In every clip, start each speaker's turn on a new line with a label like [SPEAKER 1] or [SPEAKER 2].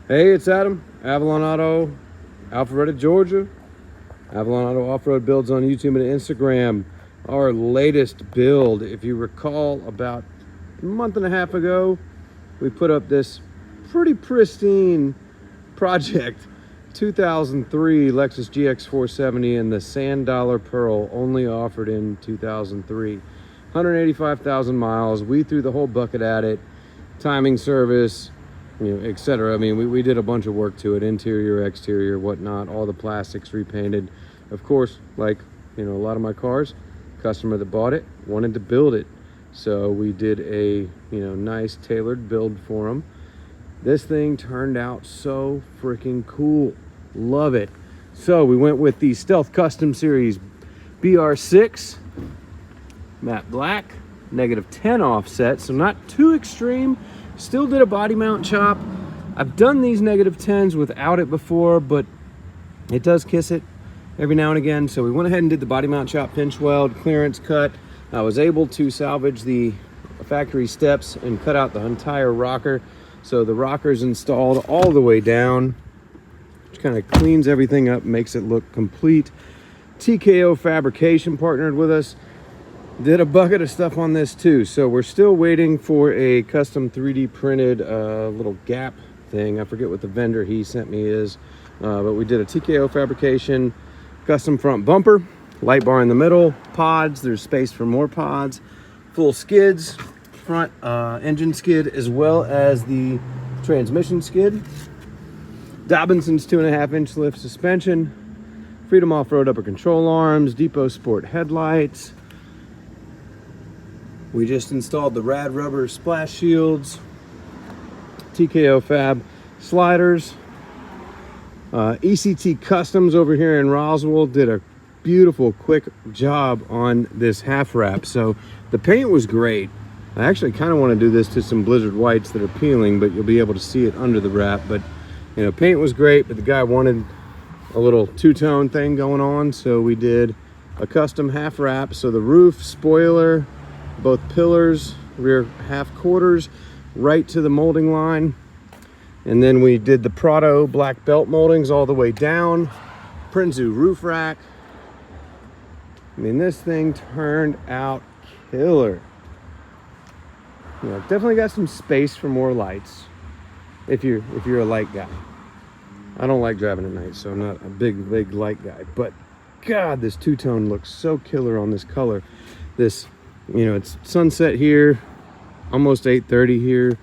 [SPEAKER 1] Hey, it's Adam, Avalon Auto, Alpharetta, Georgia. Avalon Auto Off-Road Builds on YouTube and Instagram. Our latest build, if you recall, about a month and a half ago, we put up this pretty pristine project. 2003 Lexus GX470 in the Sand Dollar Pearl, only offered in 2003. 185,000 miles. We threw the whole bucket at it. Timing service, etc. I mean, we did a bunch of work to it, interior, exterior, whatnot, all the plastics repainted. Of course, like, a lot of my cars, customer that bought it wanted to build it. So we did a, nice tailored build for them. This thing turned out so freaking cool. Love it. So we went with the Stealth Custom Series BR6, matte black, -10 offset, so not too extreme. Still did a body mount chop. I've done these -10s without it before, but it does kiss it every now and again. So we went ahead and did the body mount chop, pinch weld, clearance cut. I was able to salvage the factory steps and cut out the entire rocker. So the rocker's installed all the way down, which kind of cleans everything up, makes it look complete. TKO Fabrication partnered with us. Did a bucket of stuff on this too. So we're still waiting for a custom 3D printed little gap thing. I forget what the vendor he sent me is, but we did a TKO Fabrication custom front bumper, light bar in the middle, pods, there's space for more pods, full skids, front engine skid, as well as the transmission skid, Dobinson's 2.5-inch lift suspension, Freedom Off-Road upper control arms, Depot Sport headlights. We just installed the rad rubber splash shields, TKO Fab sliders. ECT Customs over here in Roswell did a beautiful quick job on this half wrap. So the paint was great. I actually kind of want to do this to some Blizzard whites that are peeling, but you'll be able to see it under the wrap. But paint was great, but the guy wanted a little two-tone thing going on, so we did a custom half wrap. So the roof, spoiler, both pillars, rear half quarters, right to the molding line. And then we did the Prado black belt moldings all the way down. Prinzu roof rack. I mean, this thing turned out killer. Definitely got some space for more lights if you're a light guy. I don't like driving at night, so I'm not a big light guy. But God, this two-tone looks so killer on this color. This, it's sunset here, almost 8:30 here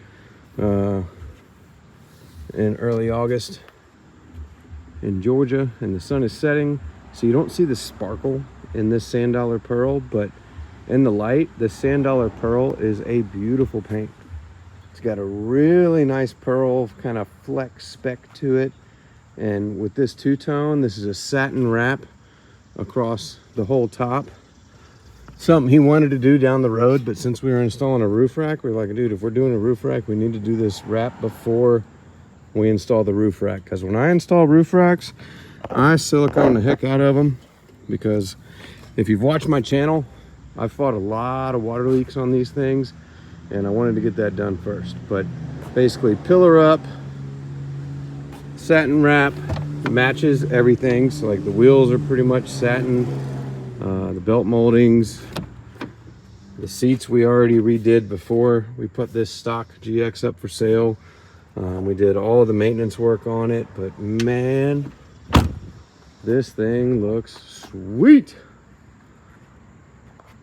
[SPEAKER 1] in early August in Georgia, and the sun is setting, so you don't see the sparkle in this Sand Dollar Pearl, but in the light, the Sand Dollar Pearl is a beautiful paint. It's got a really nice pearl kind of flex speck to it, and with this two-tone, this is a satin wrap across the whole top. Something he wanted to do down the road, but since we were installing a roof rack, we're like, dude, if we're doing a roof rack, we need to do this wrap before we install the roof rack. Because when I install roof racks, I silicone the heck out of them, because if you've watched my channel, I've fought a lot of water leaks on these things, and I wanted to get that done first. But basically, pillar up, satin wrap, matches everything. So like the wheels are pretty much satin, the belt moldings, the seats we already redid before we put this stock GX up for sale. We did all the maintenance work on it, but man, this thing looks sweet.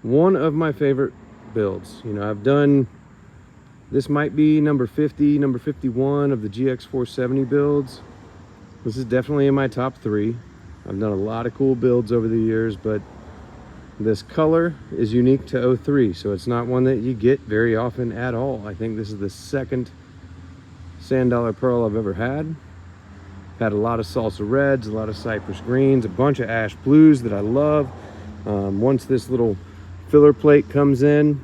[SPEAKER 1] One of my favorite builds. I've done, this might be number 50, number 51 of the GX470 builds. This is definitely in my top 3. I've done a lot of cool builds over the years, but this color is unique to 03, so it's not one that you get very often at all. I think this is the second Sand Dollar Pearl I've ever had. Had a lot of salsa reds, a lot of cypress greens, a bunch of ash blues that I love. Once this little filler plate comes in,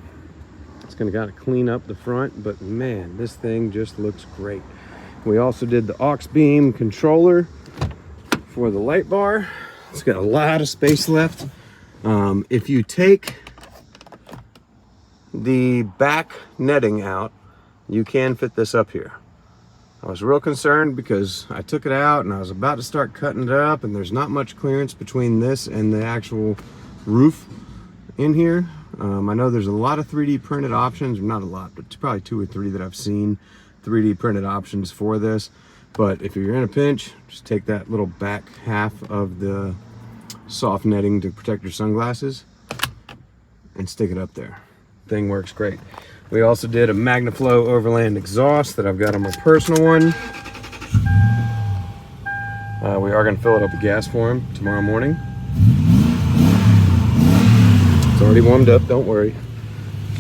[SPEAKER 1] it's going to kind of clean up the front, but man, this thing just looks great. We also did the aux beam controller for the light bar. It's got a lot of space left. If you take the back netting out, you can fit this up here. I was real concerned because I took it out and I was about to start cutting it up, and there's not much clearance between this and the actual roof in here. I know there's a lot of 3D printed options, not a lot, but probably 2 or 3 that I've seen 3D printed options for this. But if you're in a pinch, just take that little back half of the soft netting to protect your sunglasses and stick it up there. Thing works great. We also did a MagnaFlow overland exhaust that I've got on my personal one. We are going to fill it up with gas for him tomorrow morning. It's already warmed up, don't worry.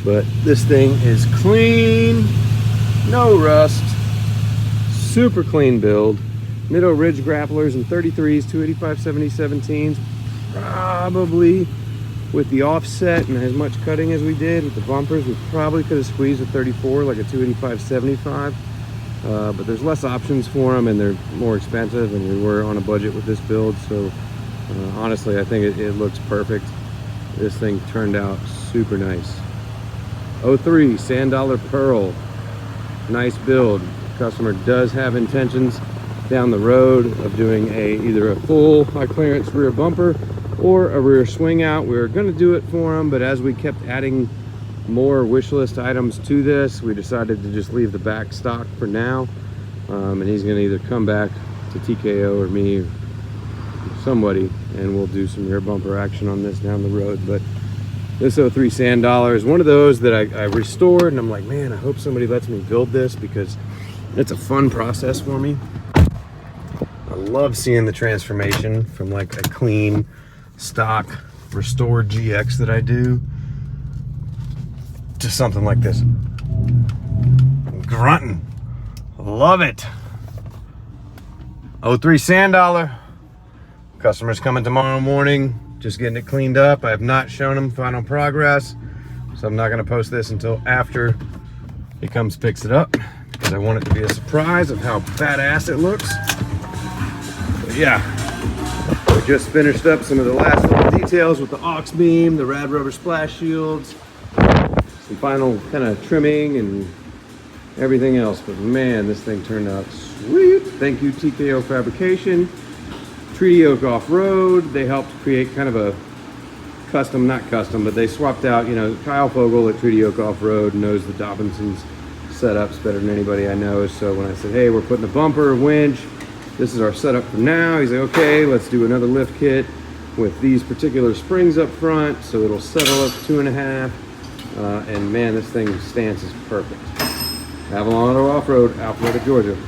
[SPEAKER 1] But this thing is clean, no rust, super clean build. Middle ridge grapplers and 33s, 285/70 17s. Probably with the offset and as much cutting as we did with the bumpers, we probably could have squeezed a 34, like a 285/75. But there's less options for them and they're more expensive, and we were on a budget with this build. So honestly, I think it looks perfect. This thing turned out super nice. 03 Sand Dollar Pearl, nice build. Customer does have intentions down the road of doing either a full high clearance rear bumper or a rear swing out. We were going to do it for him, but as we kept adding more wish list items to this, we decided to just leave the back stock for now. And he's going to either come back to TKO or me or somebody, and we'll do some rear bumper action on this down the road. But this 03 Sand Dollar is one of those that I restored, and I'm like, man, I hope somebody lets me build this because it's a fun process for me. I love seeing the transformation from like a clean stock restored GX that I do to something like this. Grunting. Love it. 03 Sand Dollar. Customer's coming tomorrow morning, just getting it cleaned up. I have not shown him final progress, so I'm not going to post this until after he comes picks it up, because I want it to be a surprise of how badass it looks. But yeah, we just finished up some of the last little details with the aux beam, the rad rubber splash shields, some final kind of trimming and everything else. But man, this thing turned out sweet. Thank you, TKO Fabrication. Treaty Oak Off-Road, they helped create kind of a custom, not custom, but they swapped out, you know, Kyle Fogel at Treaty Oak Off-Road knows the Dobinson's setups better than anybody I know. So when I said, hey, we're putting a bumper, winch, this is our setup for now, he's like, okay, let's do another lift kit with these particular springs up front so it'll settle up 2.5. And man, this thing's stance is perfect. Avalon Auto Off-Road, Alpharetta, Georgia.